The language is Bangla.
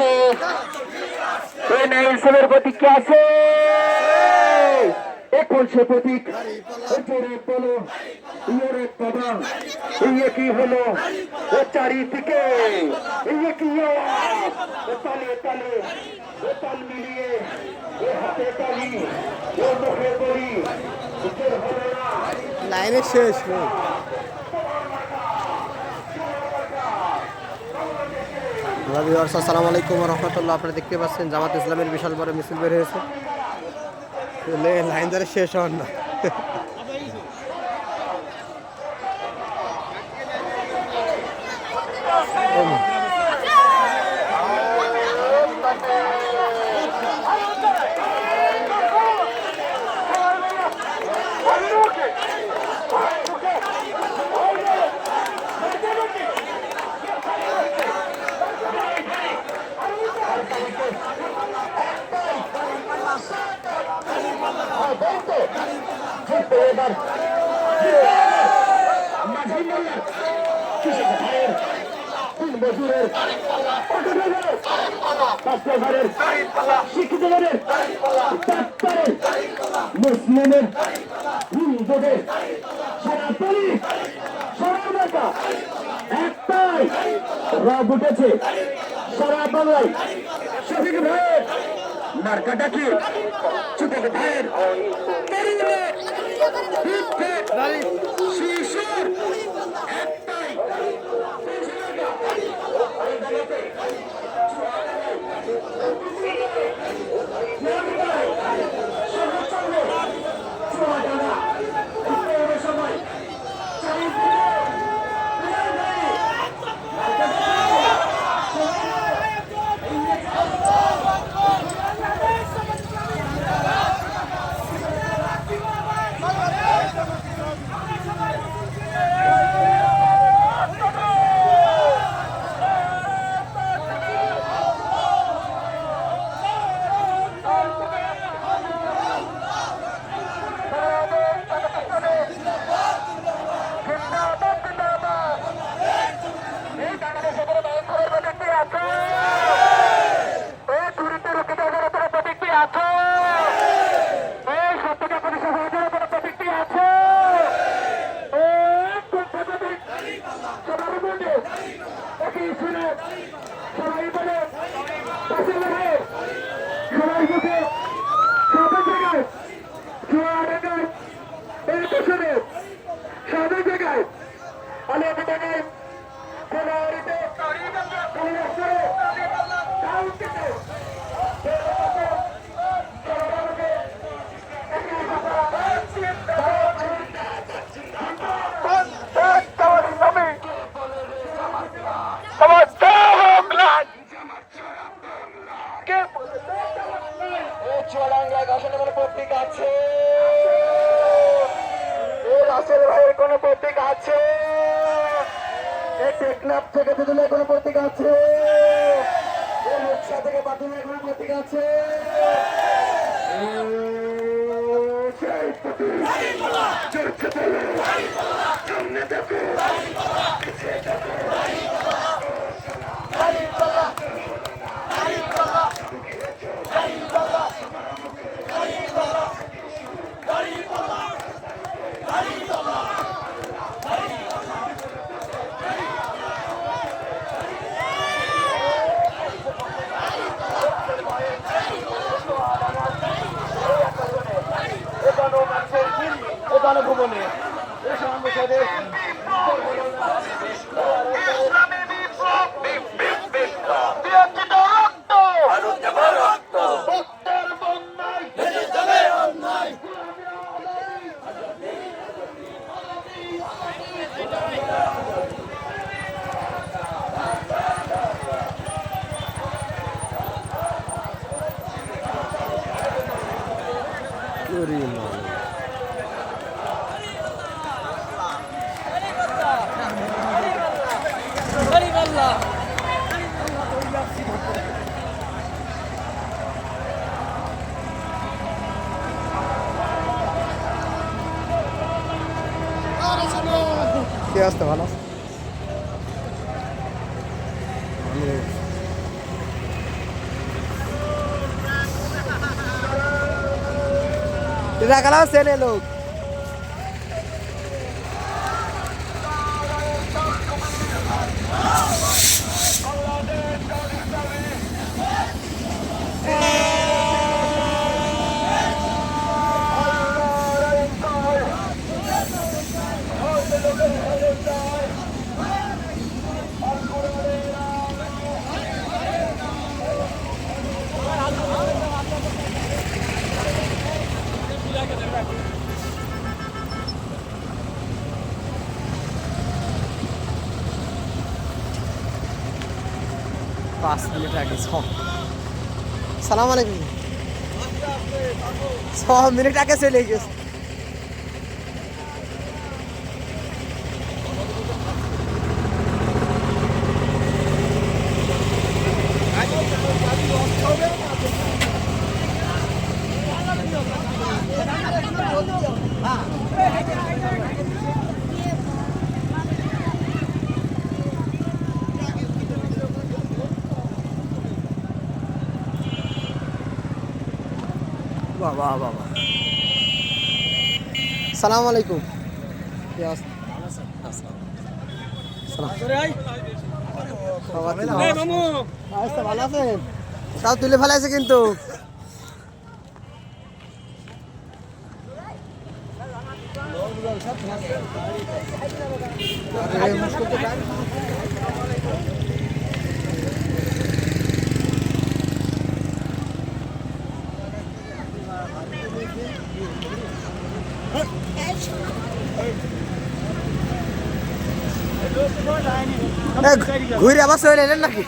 আছে? এই না ইনসাফের প্রতীক কি আছে? এখন সে প্রতীক বলো ইয়ে বাবা ইয়ে কি হলো ও চারিদিকে ইয়ে কি তালে তালে ও তাল মিলিয়ে এ হাতে তালি ও মুখে বলি হলো না লাইনে শেষ আসসালামু আলাইকুম রহমতুল্লাহ। আপনারা দেখতে পাচ্ছেন জামাত ইসলামের বিশাল বড় মিছিল বের হয়েছে। লাইন ধরে শেষ হন না। শিক্ষিতদের মুসলিমের হিন্দুদের সনাতনী সনাতনতা একটাই রব উঠেছে সারা বাংলায়। শফিক ভাইয়ের মার্কাটা কি? ছোটক ভাইয়ের শিশুর একটাই টেকনাফ থেকে তেতুলিয়া কোনো প্রতীক আছে? রূপসা থেকে বাতুলিয়া কোনো প্রতীক আছে? সামনে দেখো গণভবনে কে আসতে ভালো রাখালাও চেনে লোক। পাঁচ মিনিট আগে সালাম আলাইকুম 6 মিনিট আগে চলে গেছে। বাবা বাবা সালাম আলাইকুম। ভালো আছেন? সব তুলে ফেলাইছে কিন্তু ঘুরে আবার চলে এলেন নাকি?